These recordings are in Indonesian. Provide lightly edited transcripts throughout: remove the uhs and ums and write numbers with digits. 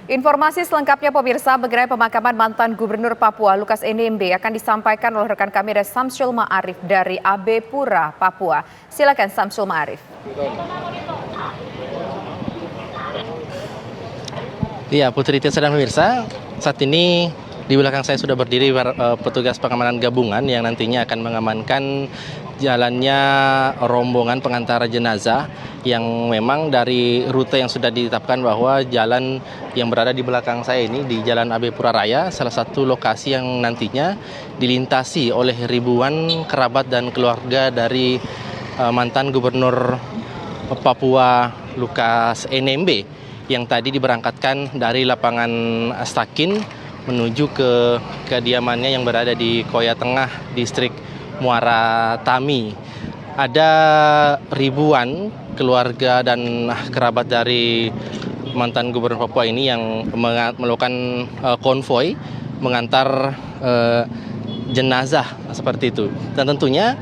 Informasi selengkapnya pemirsa mengenai pemakaman mantan Gubernur Papua Lukas NMB akan disampaikan oleh rekan kami ada Samsul Ma'arif dari AB Pura, Papua. Silakan Samsul Ma'arif. Iya, Putri Tirta dan pemirsa, saat ini di belakang saya sudah berdiri petugas pengamanan gabungan yang nantinya akan mengamankan jalannya rombongan pengantar jenazah yang memang dari rute yang sudah ditetapkan bahwa jalan yang berada di belakang saya ini di Jalan AB Pura Raya, salah satu lokasi yang nantinya dilintasi oleh ribuan kerabat dan keluarga dari mantan Gubernur Papua Lukas NMB yang tadi diberangkatkan dari lapangan Stakin menuju ke kediamannya yang berada di Koya Tengah, distrik Muara Tami. Ada ribuan keluarga dan kerabat dari mantan Gubernur Papua ini yang melakukan konvoi mengantar jenazah seperti itu. Dan tentunya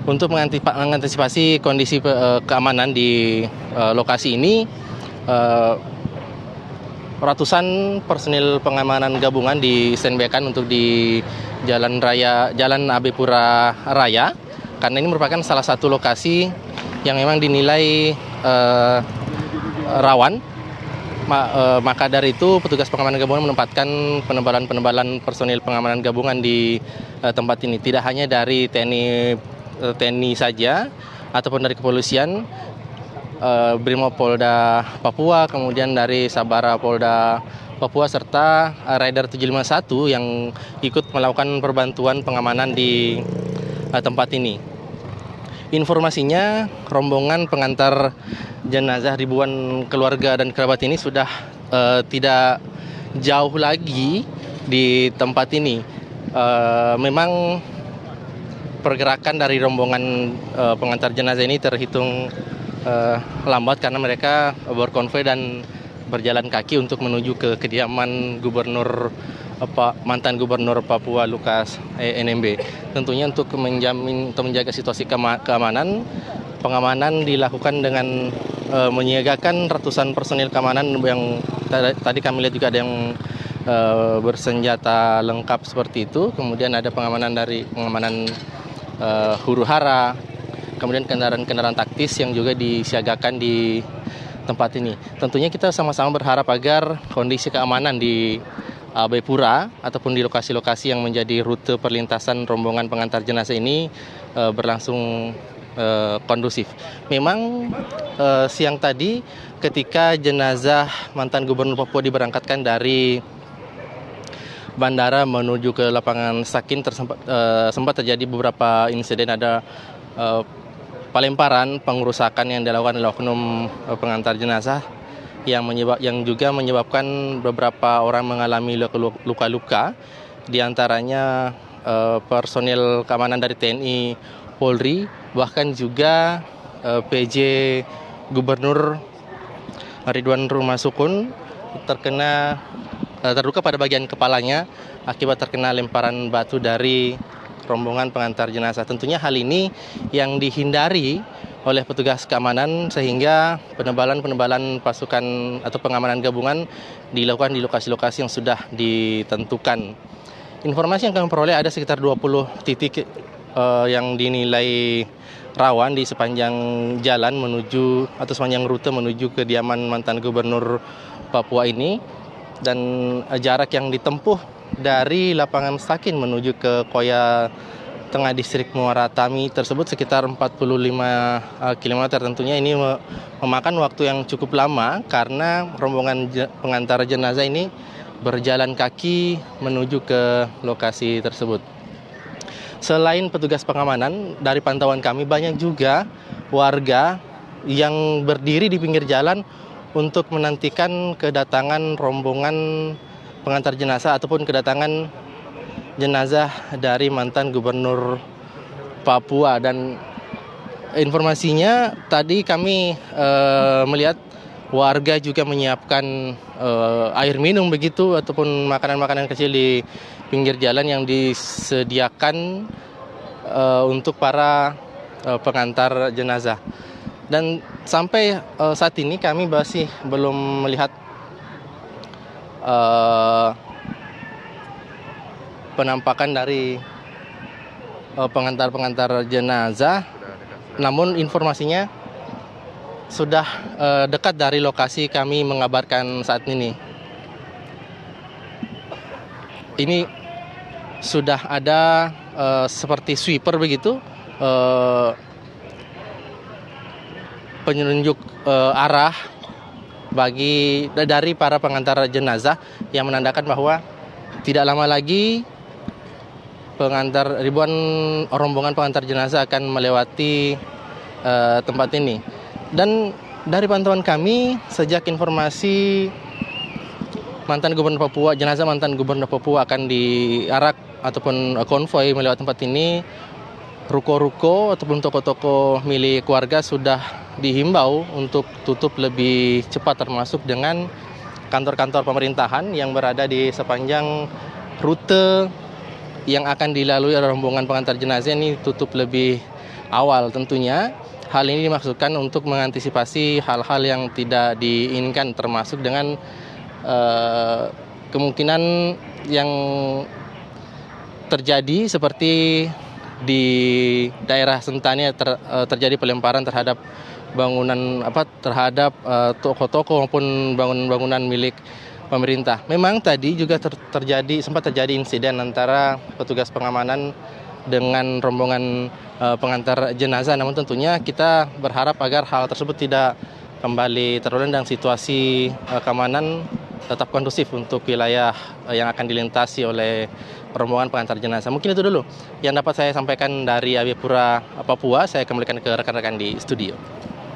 untuk mengantisipasi kondisi keamanan di lokasi ini, ratusan personil pengamanan gabungan di-standby-kan untuk di Jalan AB Pura Raya, karena ini merupakan salah satu lokasi yang memang dinilai rawan. Maka dari itu petugas pengamanan gabungan menempatkan penebalan personil pengamanan gabungan di tempat ini. Tidak hanya dari TNI saja ataupun dari kepolisian, Brimopolda Papua, kemudian dari Sabara Polda Papua, serta Rider 751 yang ikut melakukan perbantuan pengamanan di tempat ini. Informasinya, rombongan pengantar jenazah ribuan keluarga dan kerabat ini sudah tidak jauh lagi di tempat ini. Memang pergerakan dari rombongan pengantar jenazah ini terhitung lambat karena mereka berkonvoi dan berjalan kaki untuk menuju ke kediaman mantan Gubernur Papua Lukas NMB. Tentunya untuk menjaga situasi keamanan, pengamanan dilakukan dengan menyiagakan ratusan personil keamanan yang tadi kami lihat juga ada yang bersenjata lengkap seperti itu. Kemudian ada pengamanan huru-hara, kemudian kendaraan-kendaraan taktis yang juga disiagakan di tempat ini. Tentunya kita sama-sama berharap agar kondisi keamanan di AB Pura ataupun di lokasi-lokasi yang menjadi rute perlintasan rombongan pengantar jenazah ini berlangsung kondusif. Memang siang tadi ketika jenazah mantan Gubernur Papua diberangkatkan dari bandara menuju ke lapangan Stakin, sempat terjadi beberapa insiden, ada pelemparan, pengerusakan yang dilakukan oleh oknum pengantar jenazah yang juga menyebabkan beberapa orang mengalami luka-luka, diantaranya personil keamanan dari TNI, Polri, bahkan juga PJ Gubernur Ridwan Rumah Sukun terluka pada bagian kepalanya akibat terkena lemparan batu dari rombongan pengantar jenazah. Tentunya hal ini yang dihindari oleh petugas keamanan sehingga penebalan pasukan atau pengamanan gabungan dilakukan di lokasi-lokasi yang sudah ditentukan. Informasi yang kami peroleh ada sekitar 20 titik yang dinilai rawan di sepanjang jalan sepanjang rute menuju kediaman mantan Gubernur Papua ini, dan jarak yang ditempuh dari lapangan Stakin menuju ke Koya Tengah, distrik Muara Tami tersebut sekitar 45 km. Tentunya ini memakan waktu yang cukup lama karena rombongan pengantar jenazah ini berjalan kaki menuju ke lokasi tersebut. Selain petugas pengamanan, dari pantauan kami banyak juga warga yang berdiri di pinggir jalan untuk menantikan kedatangan rombongan pengantar jenazah ataupun kedatangan jenazah dari mantan Gubernur Papua. Dan informasinya tadi kami melihat warga juga menyiapkan air minum begitu ataupun makanan-makanan kecil di pinggir jalan yang disediakan untuk para pengantar jenazah. Dan sampai saat ini kami masih belum melihat eh, penampakan dari pengantar-pengantar jenazah, namun informasinya sudah dekat dari lokasi kami mengabarkan saat ini. Ini sudah ada seperti sweeper begitu, penunjuk arah dari para pengantar jenazah yang menandakan bahwa tidak lama lagi ribuan rombongan pengantar jenazah akan melewati tempat ini. Dan dari pantauan kami, sejak informasi jenazah mantan gubernur Papua akan diarak ataupun konvoi melewati tempat ini, ruko-ruko ataupun toko-toko milik keluarga sudah dihimbau untuk tutup lebih cepat, termasuk dengan kantor-kantor pemerintahan yang berada di sepanjang rute yang akan dilalui oleh rombongan pengantar jenazah ini tutup lebih awal tentunya. Hal ini dimaksudkan untuk mengantisipasi hal-hal yang tidak diinginkan, termasuk dengan kemungkinan yang terjadi seperti di daerah Sentani terjadi pelemparan terhadap toko-toko maupun bangunan-bangunan milik pemerintah. Memang tadi juga sempat terjadi insiden antara petugas pengamanan dengan rombongan pengantar jenazah. Namun tentunya kita berharap agar hal tersebut tidak kembali terulang dan situasi keamanan tetap kondusif untuk wilayah yang akan dilintasi oleh rombongan pengantar jenazah. Mungkin itu dulu yang dapat saya sampaikan dari Abe Pura, Papua. Saya kembalikan ke rekan-rekan di studio.